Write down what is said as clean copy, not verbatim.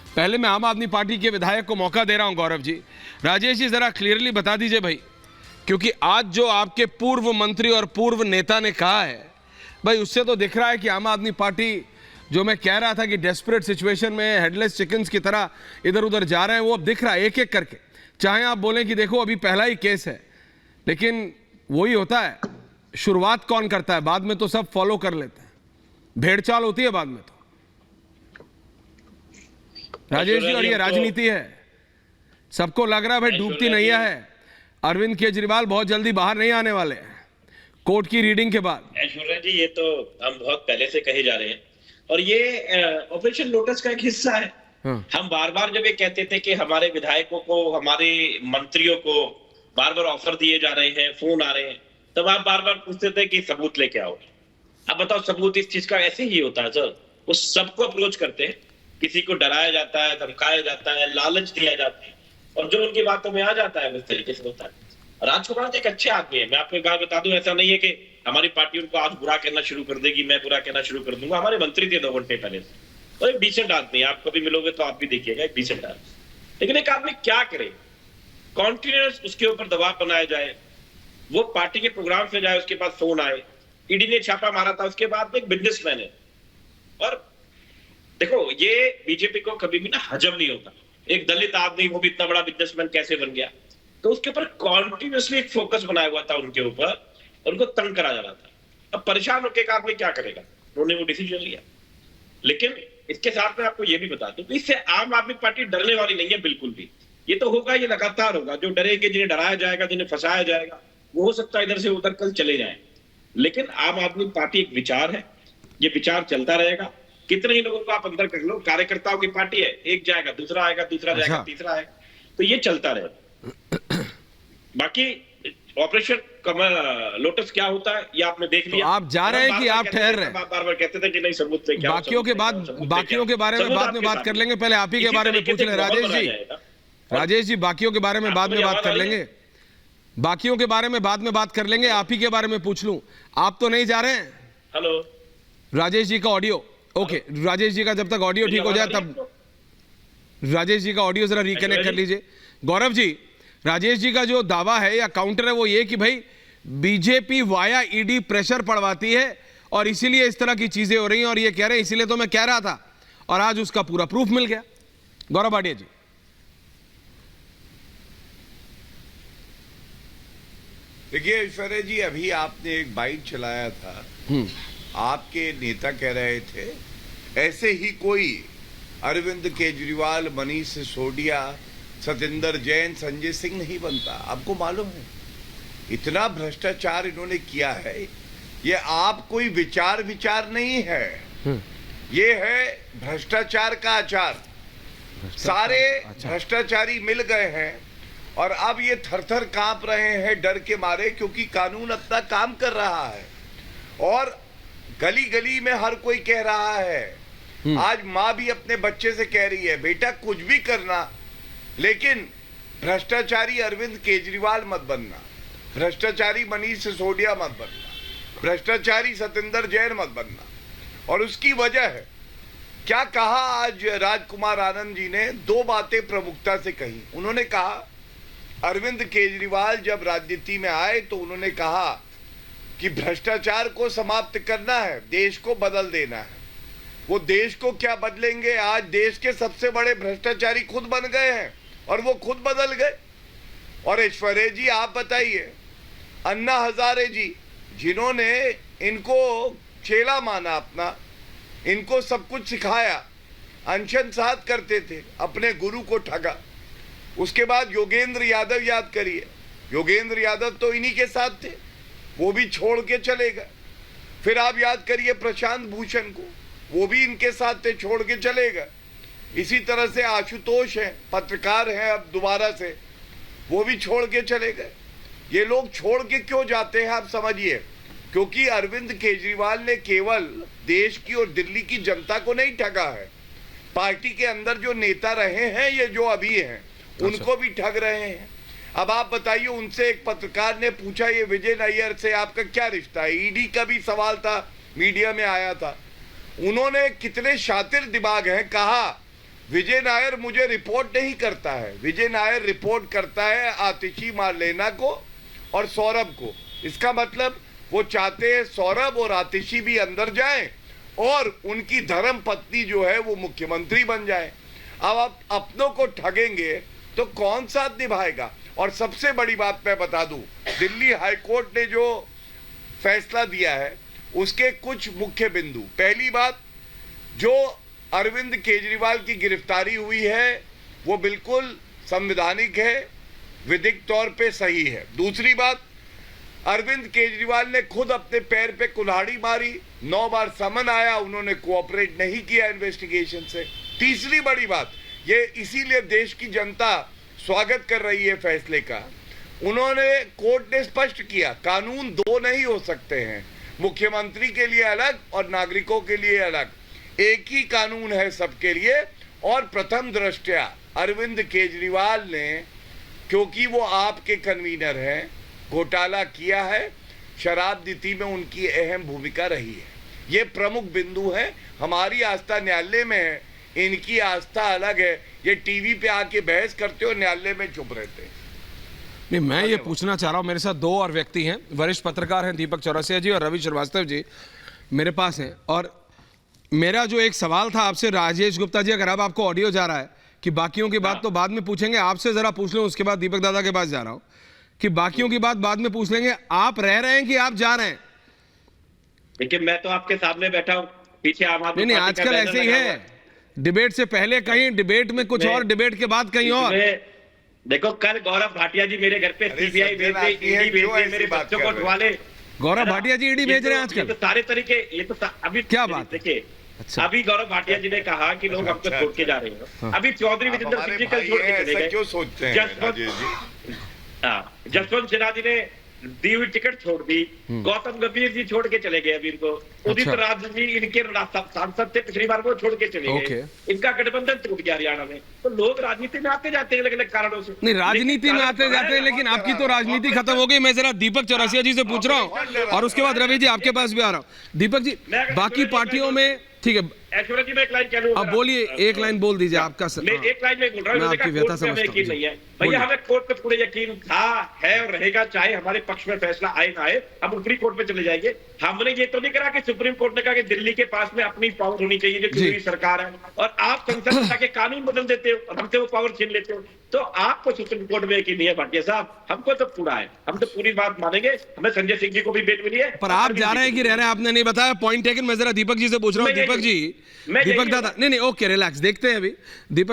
पहले मैं आम आदमी पार्टी के विधायक को मौका दे रहा हूं। गौरव जी, राजेश जी जरा क्लियरली बता दीजिए भाई, क्योंकि आज जो आपके पूर्व मंत्री और पूर्व नेता ने कहा है भाई, उससे तो दिख रहा है कि आम आदमी पार्टी, जो मैं कह रहा था कि डेस्परेट सिचुएशन में हेडलेस चिकन्स की तरह इधर उधर जा रहे हैं, वो अब दिख रहा है एक एक करके। चाहे आप बोलें कि देखो अभी पहला ही केस है, लेकिन वही होता है, शुरुआत कौन करता है, बाद में तो सब फॉलो कर लेते हैं, भेड़चाल होती है बाद में तो। राजेश जी, और ये राजनीति है, सबको लग रहा है भाई डूबती नैया है, अरविंद केजरीवाल बहुत जल्दी बाहर नहीं आने वाले हैं कोर्ट की रीडिंग के बाद। ऐश्वर्या जी, ये तो हम बहुत पहले से कहे जा रहे हैं, और ये ऑपरेशन लोटस का एक हिस्सा है। हम बार बार जब ये कहते थे कि हमारे विधायकों को, हमारे मंत्रियों को बार बार ऑफर दिए जा रहे हैं, फोन आ रहे हैं, तब आप बार बार पूछते थे कि सबूत लेके आओ। अब बताओ, सबूत इस चीज का ऐसे ही होता है सर, वो सबको अप्रोच करते हैं, किसी को डराया जाता है, धमकाया जाता है, लालच दिया जाता है, और जो उनकी बातों में आ जाता है उस तरीके से होता है। राजकुमार एक अच्छे आदमी है, मैं आपको एक बात बता दूं, ऐसा नहीं है कि हमारी पार्टी उनको आज बुरा कहना शुरू कर देगी, मैं बुरा कहना शुरू कर दूंगा। हमारे मंत्री थे 2 घंटे पहले से, और एक डिसेंट आदमी है, आप कभी मिलोगे तो आप भी देखिएगा, एक डिसेंट आदमी। लेकिन एक आदमी क्या करे, कॉन्टिन्यूस उसके ऊपर दबाव बनाया जाए, वो पार्टी के प्रोग्राम से जाए, उसके पास फोन आए, ईडी ने छापा मारा था, उसके बाद में एक बिजनेसमैन है। और देखो, ये बीजेपी को कभी भी ना हजम नहीं होता, एक दलित आदमी वो भी इतना बड़ा बिजनेसमैन कैसे बन गया। तो उसके ऊपर कॉन्टिन्यूसली एक फोकस बनाया हुआ था उनके ऊपर, उनको तंग करा जा रहा था। अब परेशान होकर एक आदमी क्या करेगा, उन्होंने वो डिसीजन लिया। लेकिन इसके साथ में आपको ये भी बता दूं, इससे आम आदमी पार्टी डरने वाली नहीं है बिल्कुल भी। ये तो होगा, ये लगातार होगा, जो डरेंगे, जिन्हें डराया जाएगा, जिन्हें फंसाया जाएगा, वो हो सकता है इधर से उधर कल चले जाए। लेकिन आम आदमी पार्टी एक विचार है, ये विचार चलता रहेगा। कितने ही लोगों को आप अंदर कर लो, कार्यकर्ताओं की पार्टी है, एक जाएगा, दूसरा आएगा, दूसरा जाएगा, तीसरा आएगा, तो ये चलता रहेगा। बाकी ऑपरेशन लोटस क्या होता है ये आपने देख लिया। तो आप जा रहे हैं कि आप ठहर रहे हैं? बार बार कहते थे कि नहीं सबूत लेके आओ, बाकियों के बाद, बाकियों के बारे में बाद में बात कर लेंगे, पहले आप ही के बारे में पूछ लें राजेश जी। राजेश जी, बाकियों के बारे में बाद में बात कर लेंगे, बाकियों के बारे में बाद में बात कर लेंगे, आप ही के बारे में पूछ लूं, आप तो नहीं जा रहे हैं? हेलो राजेश जी का ऑडियो, ओके, राजेश जी का जब तक ऑडियो ठीक हो जाए तब राजेश जी का ऑडियो जरा रिकनेक्ट कर लीजिए। गौरव जी, राजेश जी का जो दावा है या काउंटर है वो ये कि भाई बीजेपी वाया ईडी प्रेशर पड़वाती है और इसीलिए इस तरह की चीजें हो रही हैं, और ये कह रहे हैं इसीलिए तो मैं कह रहा था, और आज उसका पूरा प्रूफ मिल गया। गौरव भाटिया जी। देखिए ऐश्वर्या जी, अभी आपने एक बाइट चलाया था, आपके नेता कह रहे थे ऐसे ही कोई अरविंद केजरीवाल, मनीष सिसोदिया, सतेंद्र जैन, संजय सिंह नहीं बनता। आपको मालूम है इतना भ्रष्टाचार इन्होंने किया है। ये आप कोई विचार नहीं है, ये है भ्रष्टाचार का आचार। सारे भ्रष्टाचारी मिल गए हैं और अब ये थर-थर कांप रहे हैं डर के मारे, क्योंकि कानून अपना काम कर रहा है और गली गली में हर कोई कह रहा है। आज माँ भी अपने बच्चे से कह रही है, बेटा कुछ भी करना, लेकिन भ्रष्टाचारी अरविंद केजरीवाल मत बनना, भ्रष्टाचारी मनीष सिसोदिया मत बनना, भ्रष्टाचारी सतेंद्र जैन मत बनना। और उसकी वजह है, क्या कहा आज राजकुमार आनंद जी ने, 2 बातें प्रमुखता से कही। उन्होंने कहा अरविंद केजरीवाल जब राजनीति में आए तो उन्होंने कहा कि भ्रष्टाचार को समाप्त करना है, देश को बदल देना है। वो देश को क्या बदलेंगे, आज देश के सबसे बड़े भ्रष्टाचारी खुद बन गए हैं और वो खुद बदल गए। और ऐश्वर्या जी आप बताइए, अन्ना हजारे जी जिन्होंने इनको चेला माना अपना, इनको सब कुछ सिखाया, अनशन साध करते थे, अपने गुरु को ठगा। उसके बाद योगेंद्र यादव याद करिए, योगेंद्र यादव तो इन्हीं के साथ थे, वो भी छोड़ के चले गए। फिर आप याद करिए प्रशांत भूषण को, वो भी इनके साथ थे, छोड़ के चले गए। इसी तरह से आशुतोष हैं, पत्रकार हैं, अब दोबारा से वो भी छोड़ के चले गए। ये लोग छोड़ के क्यों जाते हैं आप समझिए, क्योंकि अरविंद केजरीवाल ने केवल देश की और दिल्ली की जनता को नहीं ठगा है, पार्टी के अंदर जो नेता रहे हैं, ये जो अभी हैं, उनको भी ठग रहे हैं। अब आप बताइए, उनसे एक पत्रकार ने पूछा, ये विजय नायर से आपका क्या रिश्ता है, ईडी का भी सवाल था, मीडिया में आया था। उन्होंने, कितने शातिर दिमाग हैं, कहा विजय नायर मुझे रिपोर्ट नहीं करता है, विजय नायर रिपोर्ट करता है आतिशी मारलेना को और सौरभ को। इसका मतलब वो चाहते हैं सौरभ और आतिशी भी अंदर जाएं और उनकी धर्म पत्नी जो है वो मुख्यमंत्री बन जाए। अब आप अपनों को ठगेंगे तो कौन साथ निभाएगा? और सबसे बड़ी बात मैं बता दूं, दिल्ली हाईकोर्ट ने जो फैसला दिया है उसके कुछ मुख्य बिंदु। पहली बात, जो अरविंद केजरीवाल की गिरफ्तारी हुई है वो बिल्कुल संवैधानिक है, विधिक तौर पे सही है। दूसरी बात, अरविंद केजरीवाल ने खुद अपने पैर पे कुल्हाड़ी मारी, 9 बार समन आया, उन्होंने कोऑपरेट नहीं किया इन्वेस्टिगेशन से। तीसरी बड़ी बात, ये इसीलिए देश की जनता स्वागत कर रही है फैसले का, उन्होंने कोर्ट ने स्पष्ट किया कानून 2 नहीं हो सकते हैं, मुख्यमंत्री के लिए अलग और नागरिकों के लिए अलग, एक ही कानून है सबके लिए। और प्रथम दृष्टया अरविंद केजरीवाल ने, क्योंकि वो आपके कन्वीनर हैं, घोटाला किया है, शराब नीति में उनकी अहम भूमिका रही है। ये प्रमुख बिंदु है। हमारी आस्था न्यायालय में है, इनकी आस्था अलग है। ये टीवी पे आके बहस करते हो, न्यायालय में चुप रहते हैं। नहीं, मैं ये पूछना चाह रहा हूं, मेरे साथ 2 और व्यक्ति हैं, वरिष्ठ पत्रकार हैं दीपक चौरसिया जी और रवि श्रीवास्तव जी मेरे पास हैं। और मेरा जो एक सवाल था आपसे, राजेश गुप्ता जी, अगर अब आपको ऑडियो जा रहा है कि बाकियों की बात तो बाद में पूछेंगे, आपसे जरा पूछ लूं, उसके बाद दीपक दादा के पास जा रहा हूं कि बाकियों की बात बाद में पूछ लेंगे। आप रह रहे हैं कि आप जा रहे हैं? देखिए, मैं तो आपके सामने बैठा हूं, पीछे आम आदमी नहीं, पार्टी का आजकल बैनर ऐसे ही लगा है, हुआ है। डिबेट से पहले कहीं, डिबेट में कुछ और, डिबेट के बाद कहीं और। देखो, कल गौरव भाटिया जी मेरे घर पे सीबीआई भेज दे, ईडी भेज दे, मेरे बच्चों को उठवा ले। गौरव भाटिया जी ईडी भेज रहे हैं आजकल? ये तो सारे तरीके, ये तो अभी क्या बात? देखिए, अच्छा। अभी गौरव भाटिया जी ने कहा कि लोग हमको छोड़ के जा रहे हैं। अभी चौधरी विजेंद्र सिंह जी कल छोड़ के चले गए। क्यों सोचते हैं राजेश जी? जसवंत सिन्हा जी ने दी हुई टिकट छोड़ दी, गौतम गंभीर जी छोड़ के चले गए अभी इनको, उदित राज जी इनके सांसद थे, पिछली बार वो छोड़ के चले गए, इनका गठबंधन टूट गया हरियाणा में। तो लोग राजनीति में आते जाते हैं अलग अलग कारणों से। नहीं, राजनीति में आते जाते हैं, लेकिन आपकी तो राजनीति खत्म हो गई। मैं जरा दीपक चौरसिया जी से पूछ रहा हूँ और उसके बाद रवि जी आपके पास भी आ रहा हूँ। दीपक जी, बाकी पार्टियों में ठीक है, ऐश्वर्या जी मैं एक लाइन कह लूं, अब बोलिए, एक लाइन बोल दीजिए आपका। मैं एक लाइन में बोल रहा हूं, मैं आपकी व्यथा समझता हूं। यकीन नहीं है भैया, हमें कोर्ट पे पूरे यकीन था, है और रहेगा, चाहे हमारे पक्ष में फैसला आए ना आए, हम ऊपरी कोर्ट पे चले जाएंगे। हमने ये तो नहीं करा कि सुप्रीम कोर्ट ने कहा कि दिल्ली के पास में अपनी पावर होनी चाहिए, जो पूरी सरकार है, और आप संसद में जाके कानून बदल देते हो और हमसे वो पावर छीन लेते हो। तो आपको सुप्रीम कोर्ट में यकीन नहीं है भाटिया साहब, हमको तो पूरा है, हम तो पूरी बात मानेंगे। हमें संजय सिंह जी को भी बेल मिली है। पर आप जा रहे हैं कि रह रहे हैं, आपने नहीं बताया। Point taken. मैं जरा दीपक जी से पूछ रहा हूँ। दीपक जी, दीपक दादा, नहीं, ओके, रिलैक्स, देखते हैं अभी दीपक